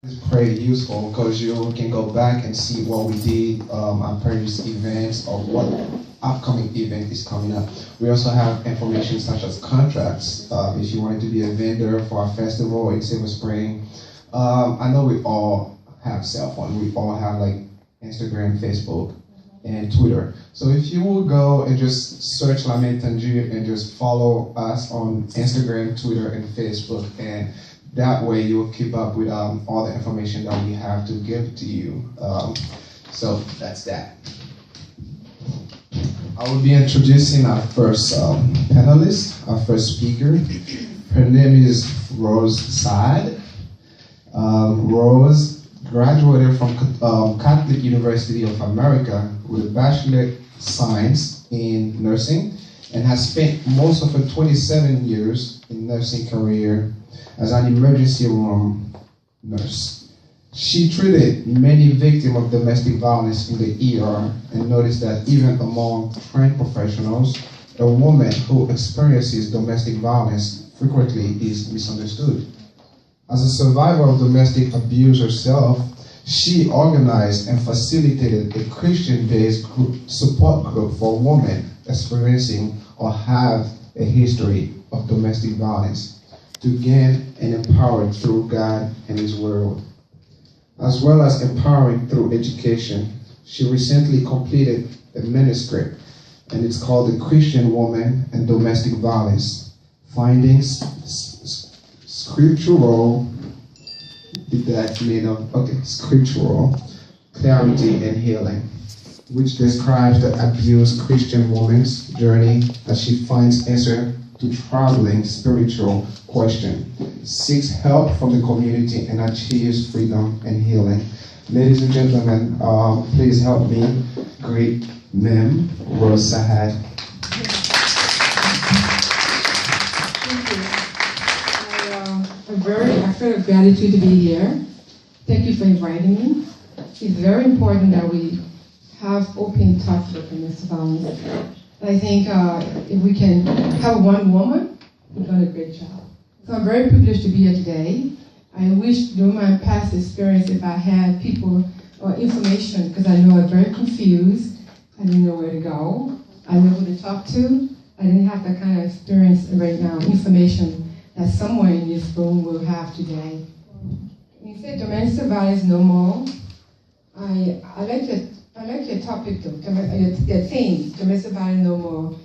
It's pretty useful because you can go back and see what we did at previous events or what upcoming event is coming up. We also have information such as contracts. If you wanted to be a vendor for a festival in Silver Spring, I know we all have cell phone. We all have like Instagram, Facebook, and Twitter. So if you will go and just search Tendue and just follow us on Instagram, Twitter, and Facebook, and that way you will keep up with all the information that we have to give to you. So that's that. I will be introducing our first panelist, our first speaker. Her name is Rose Saad. Rose graduated from Catholic University of America with a Bachelor of Science in Nursing and has spent most of her 27 years in nursing career as an emergency room nurse. She treated many victims of domestic violence in the ER and noticed that even among trained professionals, a woman who experiences domestic violence frequently is misunderstood. As a survivor of domestic abuse herself, she organized and facilitated a Christian-based support group for women experiencing or have a history of domestic violence to gain and empower through God and His Word, as well as empowering through education. She recently completed a manuscript, and it's called The Christian Woman and Domestic Violence, Findings, Scriptural Clarity and Healing, which describes the abused Christian woman's journey as she finds answer to troubling spiritual questions, seeks help from the community, and achieves freedom and healing. Ladies and gentlemen, please help me greet Ma'am Rose Saad. I feel gratitude to be here. Thank you for inviting me. It's very important that we have open talk with domestic violence. I think if we can have one woman, we've done a great job. So I'm very privileged to be here today. I wish during my past experience if I had people or information, because I know I'm very confused. I didn't know where to go. I didn't know who to talk to. I didn't have that kind of experience right now, information that someone in this room will have today. When you say domestic violence no more, I like your topic though, your theme, domestic violence no more.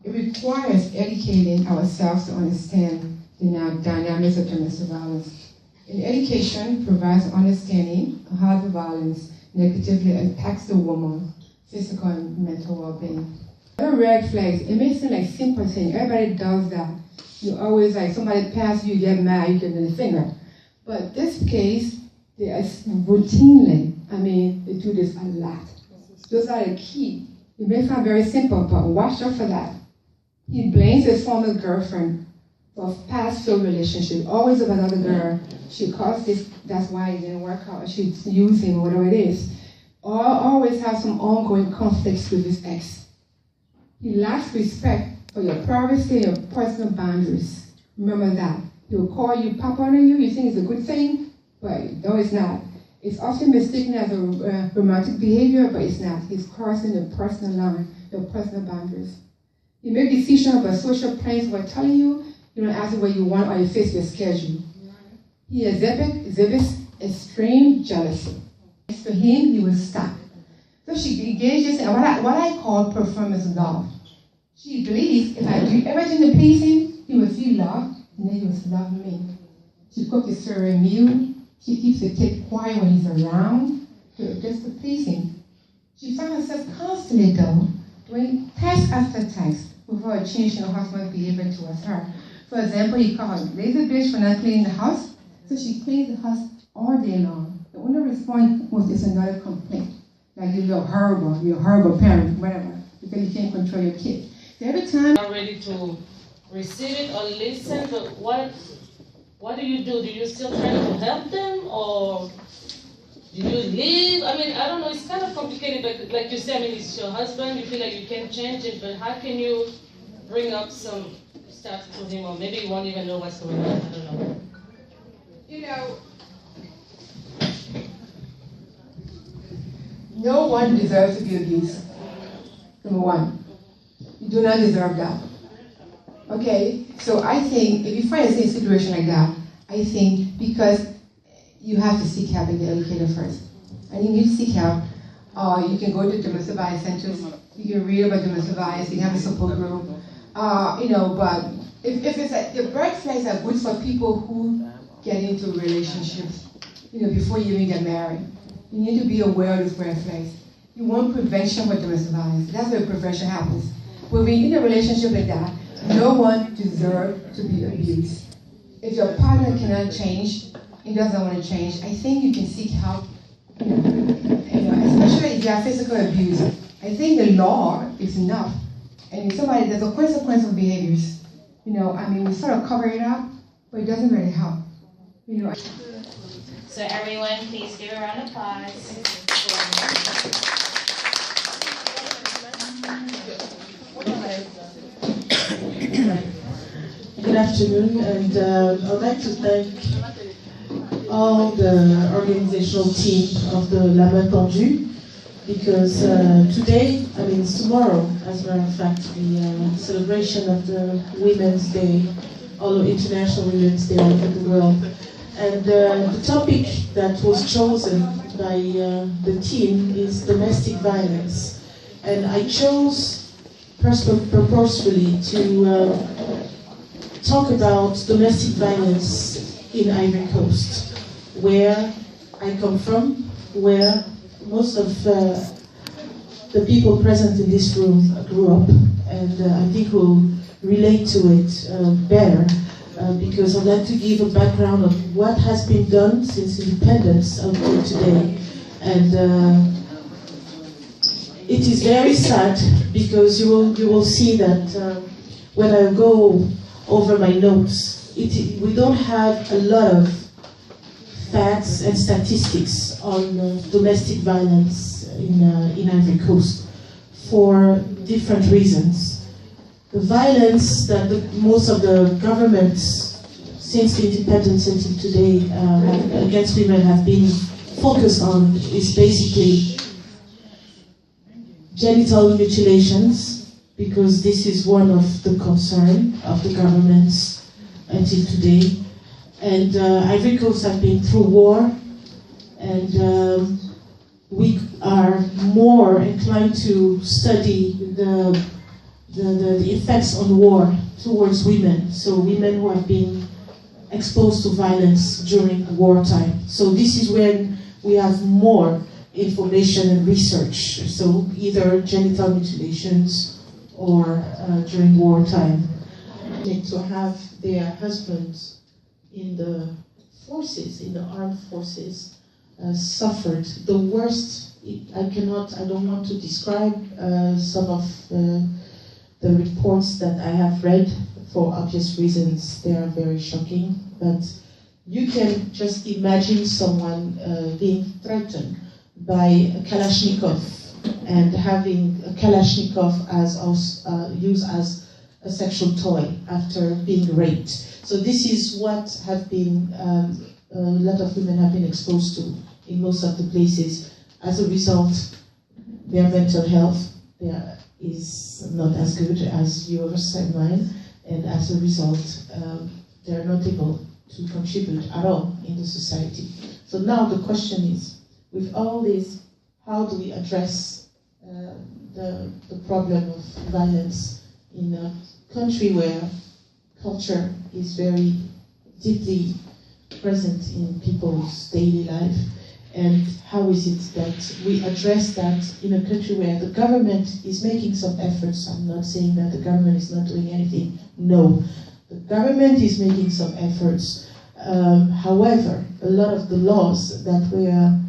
It requires educating ourselves to understand the dynamics of domestic violence. And education provides understanding of how the violence negatively impacts the woman's physical and mental well-being. Other red flags, it may seem like simple thing. Everybody does that. You always like somebody passes you, get mad, you give them the finger. But this case, they are routinely, they do this a lot. Those are the key. It may sound very simple, but watch out for that. He blames his former girlfriend for past failed relationship, always with another girl. She caused this, that's why it didn't work out. She's using whatever it is. Or always have some ongoing conflicts with his ex. He lacks respect for your privacy and your personal boundaries. Remember that. He'll call you papa on you, you think it's a good thing, but no, it's not. It's often mistaken as a romantic behavior, but it's not. He's crossing the personal line, your personal boundaries. He made decisions about social plans by telling you, you don't ask where you want or you face your schedule. He exhibits extreme jealousy. For him, he will stop. So she engages in what I call performance love. She believes if I do everything to please him, he will feel love, and then he will love me. She cooks a certain meal. She keeps the kid quiet when he's around, just to please him. She finds herself constantly, though, doing text after text before a change in her husband's behavior towards her. For example, he called her lazy bitch for not cleaning the house, so she cleans the house all day long. The only response is another complaint, like you're a horrible parent, whatever, because you can't control your kid. So every time I'm ready to receive it or listen, but what do? Do you still try to help them, or do you leave? I don't know, it's kind of complicated, but like you said, it's your husband, you feel like you can't change it, but how can you bring up some stuff to him, or maybe he won't even know what's going on, I don't know. No one deserves to be abused. Number one. You do not deserve that. Okay? So I think if you find a situation like that, I think because you have to seek help and get educated first. And you need to seek help. You can go to domestic violence centers. You can read about domestic violence. You can have a support group. But if it's like the red flags are good for people who get into relationships, before you even get married. You need to be aware of those red flags. You want prevention with domestic violence. That's where prevention happens. But when you're in a relationship like that, no one deserves to be abused. If your partner cannot change, he doesn't want to change, I think you can seek help. Especially if you have physical abuse. I think the law is enough. And if there's a consequence of behaviors. We sort of cover it up, but it doesn't really help. So everyone, please give a round of applause. Good afternoon, and I'd like to thank all the organizational team of the La Main Tendue, because today, it's tomorrow, as a matter of fact, the celebration of the Women's Day, although International Women's Day all over the world. And the topic that was chosen by the team is domestic violence. And I chose purposefully to talk about domestic violence in Ivory Coast, where I come from, where most of the people present in this room grew up, and I think will relate to it better, because I'd like to give a background of what has been done since independence until today. And it is very sad, because you will see that when I go over my notes, we don't have a lot of facts and statistics on domestic violence in Ivory Coast for different reasons. The violence that most of the governments since the independence until today against women have been focused on is basically genital mutilations, because this is one of the concern of the governments until today. And Ivory Coast have been through war, and we are more inclined to study the effects on war towards women, so women who have been exposed to violence during wartime. So this is when we have more information and research, so either genital mutilations or during wartime. To have their husbands in the forces, in the armed forces, suffered the worst. I don't want to describe some of the reports that I have read for obvious reasons. They are very shocking, but you can just imagine someone being threatened by a Kalashnikov and having a Kalashnikov used as a sexual toy after being raped. So this is what have been a lot of women have been exposed to in most of the places. As a result, their mental health is not as good as yours and mine, and as a result, they are not able to contribute at all in the society. So now the question is, with all this, how do we address the problem of violence in a country where culture is very deeply present in people's daily life? And how is it that we address that in a country where the government is making some efforts? I'm not saying that the government is not doing anything. No, the government is making some efforts. However, a lot of the laws that were,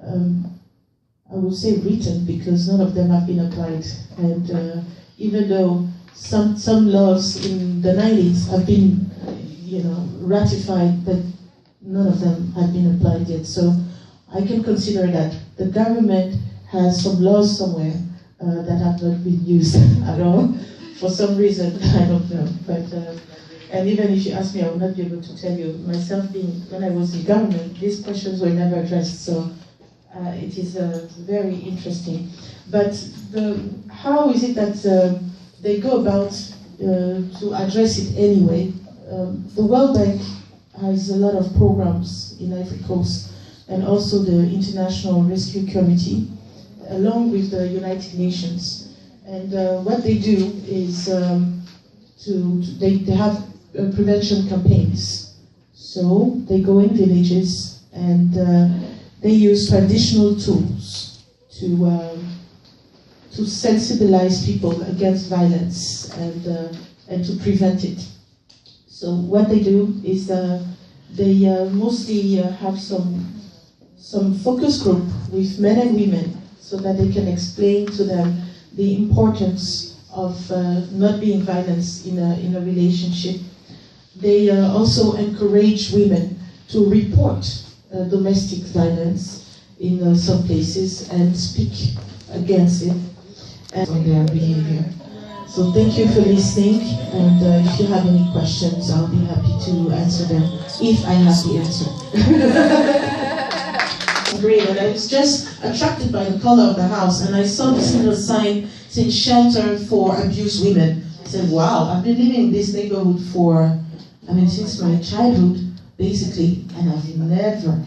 I would say written, because none of them have been applied. And even though some laws in the 90s have been, ratified, but none of them have been applied yet. So I can consider that the government has some laws somewhere that have not been used at all. For some reason, I don't know. But and even if you ask me, I will not be able to tell you. Myself, when I was in government, these questions were never addressed. So It is very interesting. But how is it that they go about to address it anyway? The World Bank has a lot of programs in Ivory Coast, and also the International Rescue Committee, along with the United Nations. And what they do is they have prevention campaigns. So they go in villages and they use traditional tools to sensibilize people against violence and to prevent it. So what they do is they mostly have some focus group with men and women so that they can explain to them the importance of not being violent in a relationship. They also encourage women to report domestic violence in some places and speak against it and on their behavior. So thank you for listening, and if you have any questions, I'll be happy to answer them, if I have the answer. Great, and I was just attracted by the color of the house, and I saw this little sign saying shelter for abused women. I said, wow, I've been living in this neighborhood since my childhood, basically, and I've never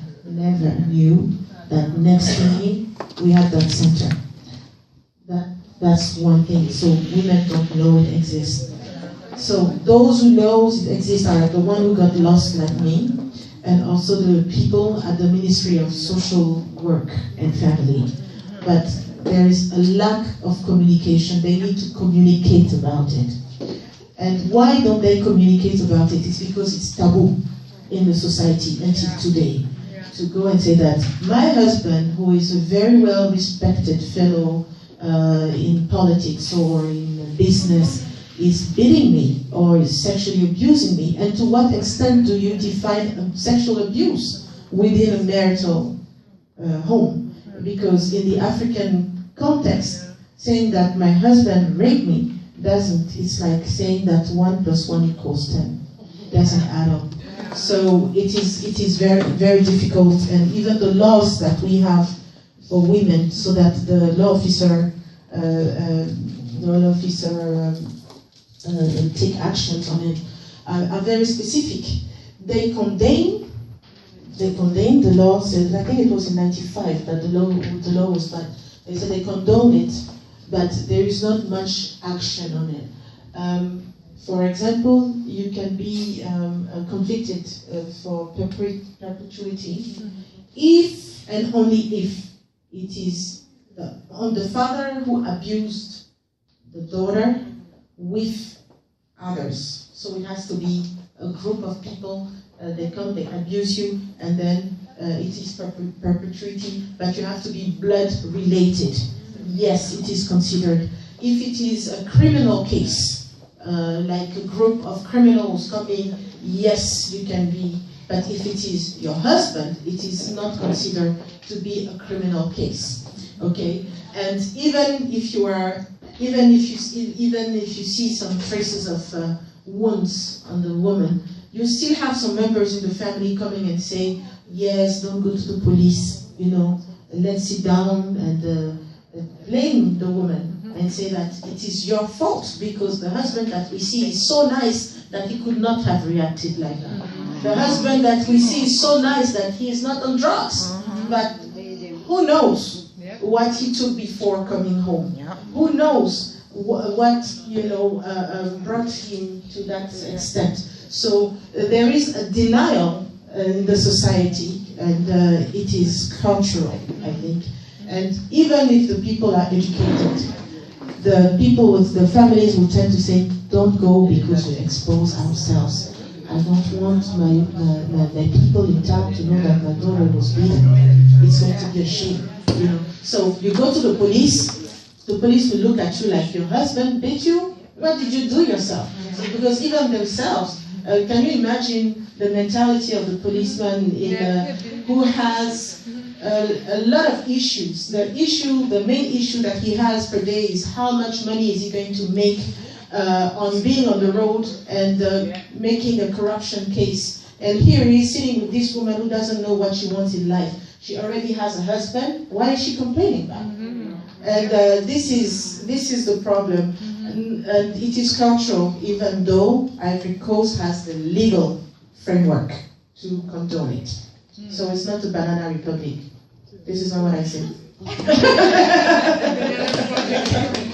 knew that next to me, we had that center. That's one thing. So women don't know it exists. So those who know it exists are the one who got lost like me, and also the people at the Ministry of Social Work and Family. But there is a lack of communication. They need to communicate about it. And why don't they communicate about it? It's because it's taboo in the society until today. To go and say that my husband, who is a very well respected fellow in politics or in business, is beating me or is sexually abusing me, and to what extent do you define sexual abuse within a marital home? Because in the African context, saying that my husband raped me doesn't, it's like saying that 1 + 1 = 10. It doesn't add up. So it is very, very difficult, and even the laws that we have for women, so that the law officer take actions on it, are very specific. They condemn. The law says, I think it was in '95 that the law was passed. They said they condone it, but there is not much action on it. For example, you can be convicted for perpetuity if and only if it is on the father who abused the daughter with others. So it has to be a group of people, they come, they abuse you, and then it is perpetuity, but you have to be blood related. Yes, it is considered. If it is a criminal case, like a group of criminals coming, yes, you can be, but if it is your husband, it is not considered to be a criminal case. Okay, and even if you see some traces of wounds on the woman, you still have some members in the family coming and say, yes, don't go to the police, let's sit down and blame the woman and say that it is your fault because the husband that we see is so nice that he could not have reacted like that. The husband that we see is so nice that he is not on drugs, but who knows what he took before coming home? Who knows what brought him to that extent? So there is a denial in the society, and it is cultural, I think. And even if the people are educated, the people with the families will tend to say, don't go because we expose ourselves. I don't want my people in town to know that my daughter was beaten. It's going to be a shame. So you go to the police will look at you like, your husband beat you? What did you do yourself? So, because even themselves, can you imagine the mentality of the policeman who has a lot of issues? The main issue that he has per day is how much money is he going to make on being on the road and making a corruption case. And here he is sitting with this woman who doesn't know what she wants in life. She already has a husband. Why is she complaining about it? And this is the problem. And it is cultural, even though Ivory Coast has the legal framework to condone it. So it's not a banana republic. This is not what I said.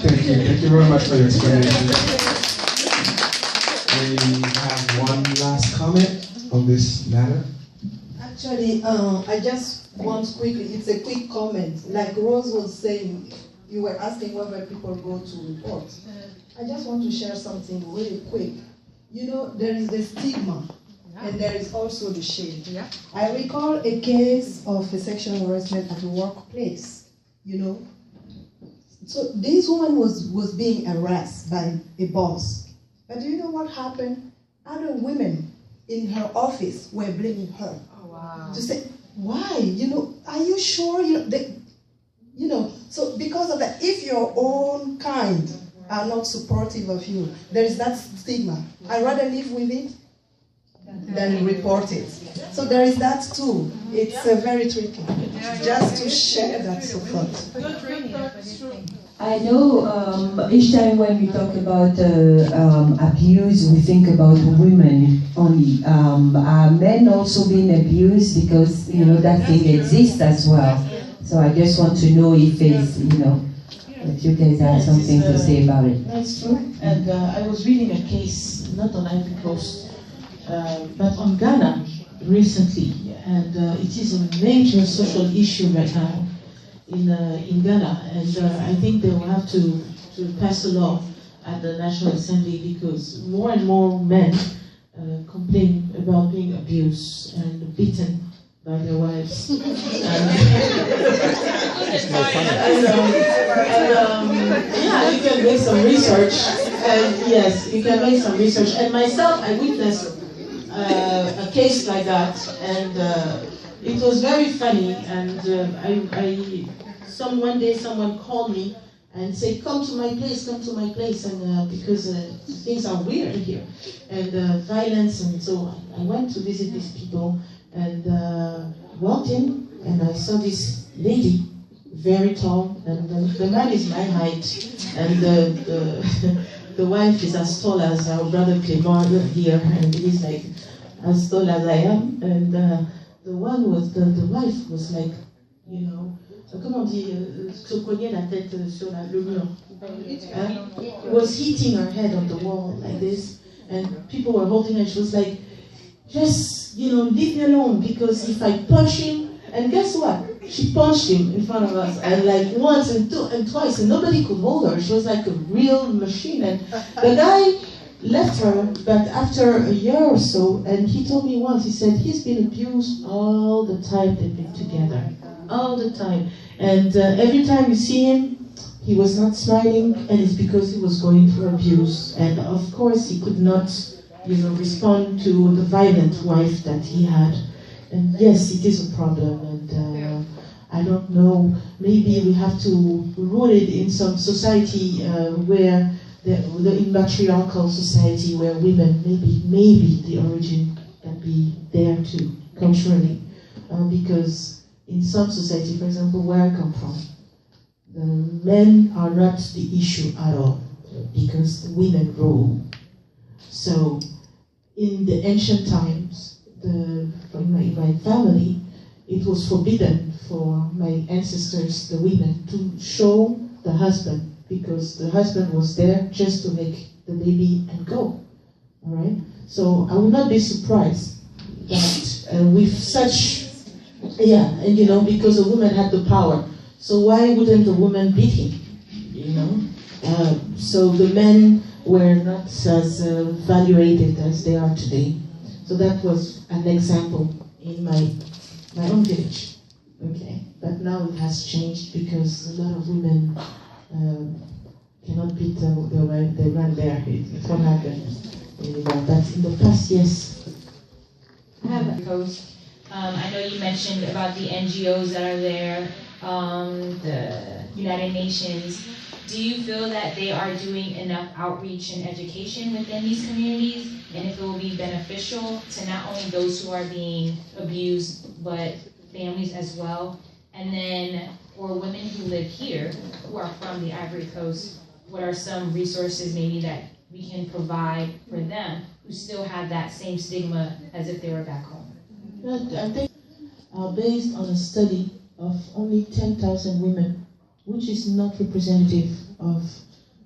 Thank you very much for your explanation. We have one last comment on this matter. Actually, I just want quickly, it's a quick comment. Like Rose was saying, you were asking whether people go to report. I just want to share something really quick. You know, there is the stigma, and there is also the shame. Yeah. I recall a case of a sexual harassment at a workplace, you know. So this woman was being harassed by a boss. But do you know what happened? Other women in her office were blaming her. Oh, wow. To say, why? You know, are you sure? You know, so because of that, if your own kind are not supportive of you, there is that stigma. I'd rather live with it than report it. So there is that too. It's very tricky. Just to share that support. I know each time when we talk about abuse, we think about women only. Are men also being abused? Because, you know, that thing exists as well. So I just want to know if it's, you know, if you guys have something to say about it. That's true. And I was reading a case, not on Ivory Coast, but on Ghana recently. And it is a major social issue right now in Ghana. And I think they will have to pass a law at the National Assembly because more and more men complain about being abused and beaten by their wives. Yeah, you can make some research. And yes, you can make some research. And myself, I witnessed a case like that, and it was very funny. And one day someone called me and said, come to my place, and because things are weird here, and violence, and so I went to visit these people, and walked in, and I saw this lady, very tall, and the man is my height, and the wife is as tall as our brother Clément here, and he's like as tall as I am, and the wife was like, you know, comment on dit, se cognait la tête sur le mur. Was hitting her head on the wall like this, and people were holding her. She was like, just, you know, leave me alone, because if I punch him, and guess what? She punched him in front of us, and like once and twice, and nobody could hold her. She was like a real machine, and the guy left her, but after a year or so, and he told me once, he said he's been abused all the time they've been together, all the time. And every time you see him, he was not smiling, and it's because he was going through abuse. And of course, he could not, you know, respond to the violent wife that he had. And yes, it is a problem, and I don't know, maybe we have to root it in some society where, in matriarchal society, where women, maybe the origin can be there too, culturally. Because in some society, for example, where I come from, the men are not the issue at all, because the women rule. So, in the ancient times, in my family, it was forbidden for my ancestors, the women, to show the husband, because the husband was there just to make the baby and go. All right? So I would not be surprised that with such, and you know, because a woman had the power. So why wouldn't a woman beat him? You know? So the men were not as valuated as they are today. So that was an example in my own village. Okay, but now it has changed because a lot of women cannot beat their wife. They run there. It won't happen anymore. But in the past, yes. I have a post. I know you mentioned about the NGOs that are there, the United Nations. Do you feel that they are doing enough outreach and education within these communities? And if it will be beneficial to not only those who are being abused, but families as well? And then for women who live here, who are from the Ivory Coast, what are some resources maybe that we can provide for them who still have that same stigma as if they were back home? I think based on a study of only 10,000 women, which is not representative of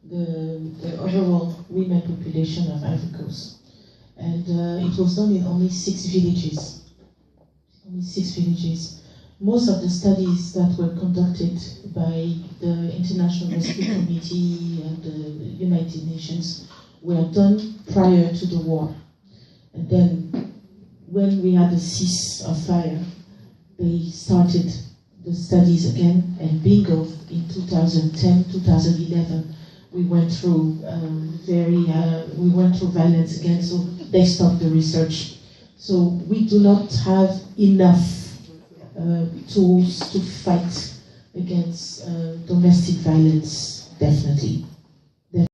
the overall women population of Ivory Coast. And it was done in only 6 villages. Only 6 villages. Most of the studies that were conducted by the International Rescue Committee and the United Nations were done prior to the war. And then when we had a ceasefire, they started the studies again, and bingo, in 2010, 2011, we went through violence again, so they stopped the research. So we do not have enough tools to fight against domestic violence, definitely.